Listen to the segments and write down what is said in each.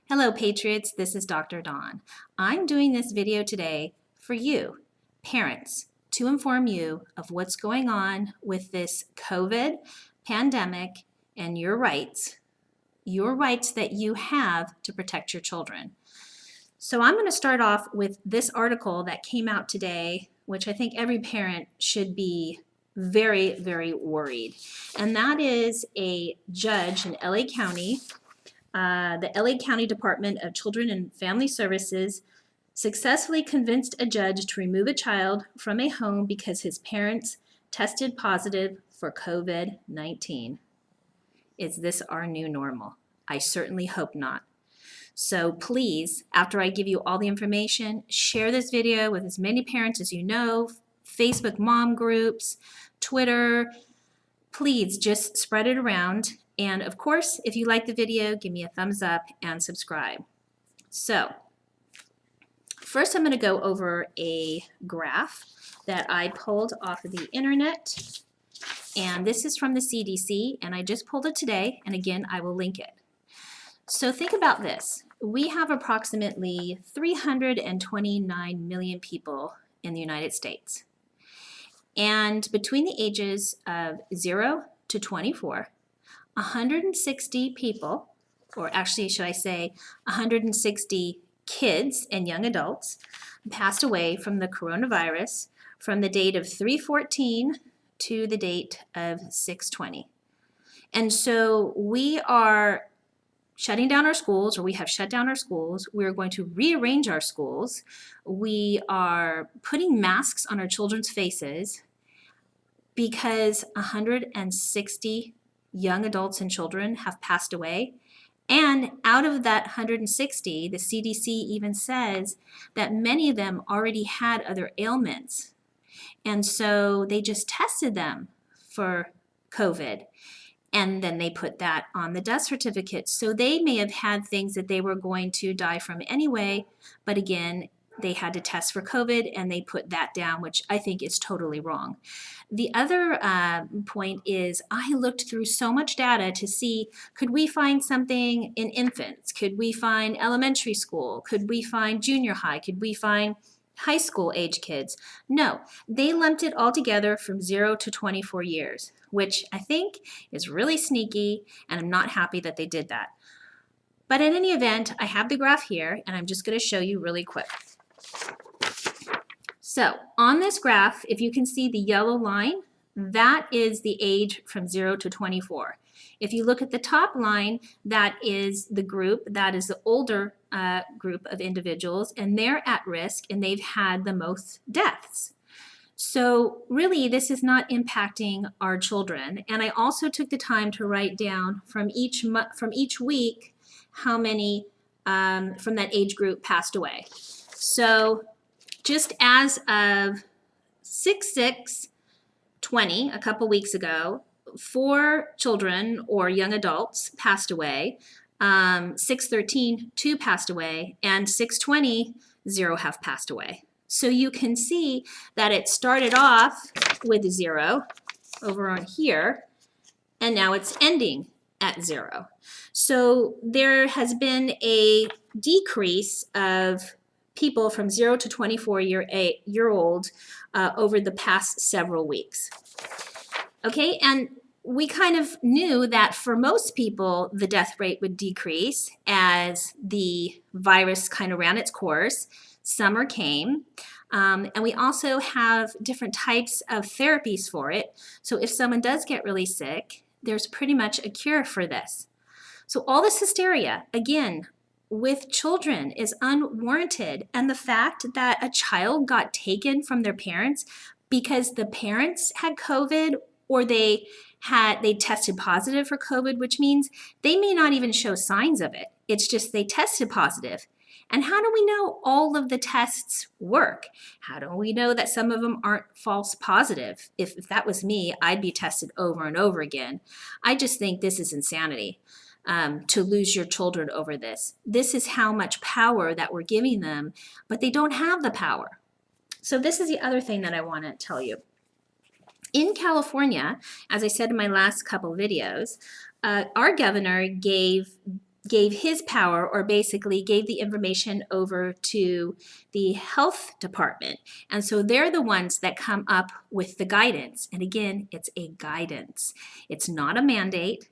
Hello, Patriots. This is Dr. Dawn. I'm doing this video today for you, parents, to inform you of what's going on with this COVID pandemic and your rights that you have to protect your children. So I'm going to start off with this article that came out today, which I think every parent should be very, very worried. And that is a judge in LA County. The LA County Department of Children and Family Services successfully convinced a judge to remove a child from a home because his parents tested positive for COVID-19. Is this our new normal? I certainly hope not. So please, after I give you all the information, share this video with as many parents as you know, Facebook mom groups, Twitter. Please just spread it around. And of course, if you like the video, give me a thumbs up and subscribe. So first I'm going to go over a graph that I pulled off of the internet. And this is from the CDC, and I just pulled it today. And again, I will link it. So think about this. We have approximately 329 million people in the United States. And between the ages of 0 to 24, 160 people, or actually should I say 160 kids and young adults, passed away from the coronavirus from the date of 3/14 to the date of 6/20. And so we are shutting down our schools, or we have shut down our schools. We're going to rearrange our schools. We are putting masks on our children's faces because 160 young adults and children have passed away. And out of that 160, the CDC even says that many of them already had other ailments. And so they just tested them for COVID. And then they put that on the death certificate. So they may have had things that they were going to die from anyway, but again, they had to test for COVID and they put that down, which I think is totally wrong. The other point is I looked through so much data to see, could we find something in infants? Could we find elementary school? Could we find junior high? Could we find high school age kids? No, they lumped it all together from 0 to 24 years, which I think is really sneaky, and I'm not happy that they did that. But in any event, I have the graph here, and I'm just going to show you really quick. So on this graph, if you can see the yellow line, that is the age from 0 to 24. If you look at the top line, that is the group, that is the older group of individuals, and they're at risk and they've had the most deaths. So really, this is not impacting our children. And I also took the time to write down from each week how many from that age group passed away. So just as of 6/6/20, a couple weeks ago, 4 children or young adults passed away. 6/13, 2 passed away, and 6/20, 0 have passed away. So you can see that it started off with 0 over on here, and now it's ending at 0. So there has been a decrease of people from 0 to 24 year old over the past several weeks. Okay, and we kind of knew that for most people, the death rate would decrease as the virus kind of ran its course. Summer came, and we also have different types of therapies for it. So if someone does get really sick, there's pretty much a cure for this. So all this hysteria, again, with children is unwarranted. And the fact that a child got taken from their parents because the parents had COVID, or they tested positive for COVID, which means they may not even show signs of it. It's just they tested positive. And how do we know all of the tests work? How do we know that some of them aren't false positive? If that was me, I'd be tested over and over again. I just think this is insanity. To lose your children over this. This is how much power that we're giving them, but they don't have the power. So this is the other thing that I want to tell you. In California, as I said in my last couple videos, our governor gave gave his power, or basically gave the information over to the health department. And so they're the ones that come up with the guidance. And again, it's a guidance. It's not a mandate.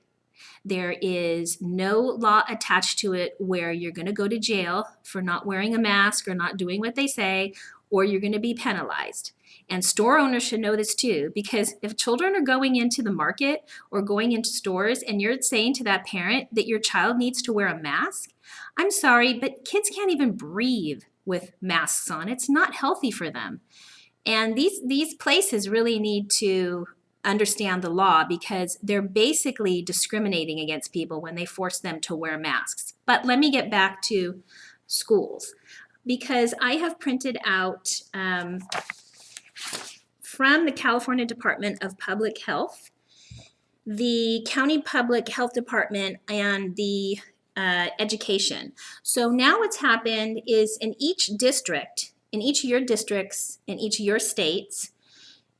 There is no law attached to it where you're going to go to jail for not wearing a mask or not doing what they say, or you're going to be penalized. And store owners should know this too, because if children are going into the market or going into stores and you're saying to that parent that your child needs to wear a mask, I'm sorry, but kids can't even breathe with masks on. It's not healthy for them. And these places really need to understand the law, because they're basically discriminating against people when they force them to wear masks. But let me get back to schools, because I have printed out from the California Department of Public Health, the County Public Health Department, and the education. So now what's happened is in each district, in each of your districts, in each of your states,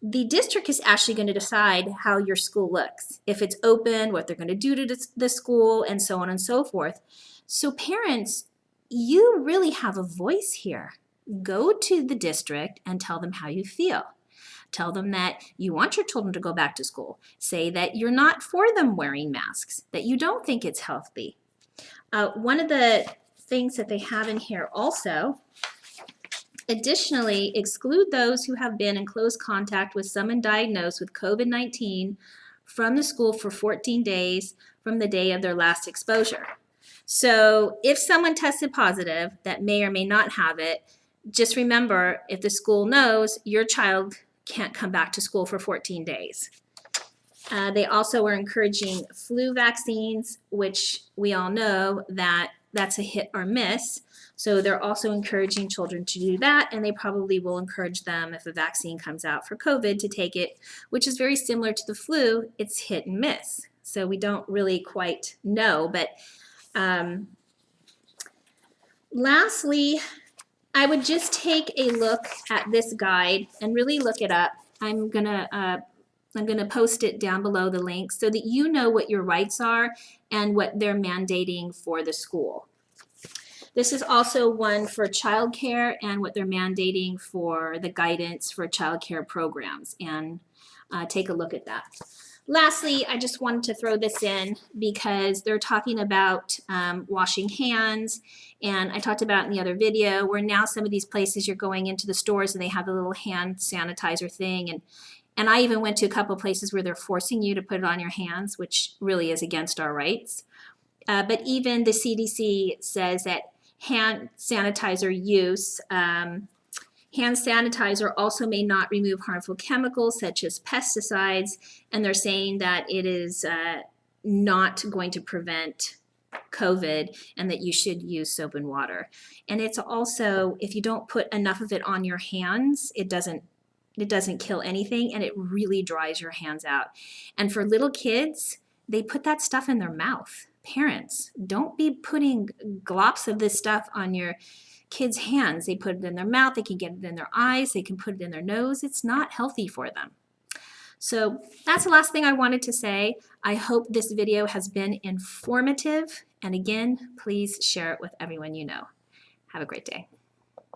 the district is actually going to decide how your school looks, if it's open, what they're going to do to the school, and so on and so forth. So parents, you really have a voice here. Go to the district and tell them how you feel. Tell them that you want your children to go back to school. Say that you're not for them wearing masks, that you don't think it's healthy. One of the things that they have in here also, additionally, exclude those who have been in close contact with someone diagnosed with COVID-19 from the school for 14 days from the day of their last exposure. So if someone tested positive that may or may not have it, just remember, if the school knows, your child can't come back to school for 14 days. They also are encouraging flu vaccines, which we all know that that's a hit or miss. So they're also encouraging children to do that, and they probably will encourage them, if a vaccine comes out for COVID, to take it, which is very similar to the flu. It's hit and miss. So we don't really quite know. But lastly, I would just take a look at this guide and really look it up. I'm gonna post it down below, the link, so that you know what your rights are and what they're mandating for the school. This is also one for childcare and what they're mandating for the guidance for childcare programs, and take a look at that. Lastly, I just wanted to throw this in because they're talking about washing hands, and I talked about in the other video where now some of these places you're going into the stores and they have a little hand sanitizer thing, and I even went to a couple of places where they're forcing you to put it on your hands, which really is against our rights. But even the CDC says that hand sanitizer use, hand sanitizer also may not remove harmful chemicals such as pesticides, and they're saying that it is not going to prevent COVID, and that you should use soap and water. And it's also, if you don't put enough of it on your hands, it doesn't kill anything, and it really dries your hands out. And for little kids, they put that stuff in their mouth. Parents, don't be putting glops of this stuff on your kids' hands. They put it in their mouth, they can get it in their eyes, they can put it in their nose. It's not healthy for them. So that's the last thing I wanted to say. I hope this video has been informative. And again, please share it with everyone you know. Have a great day.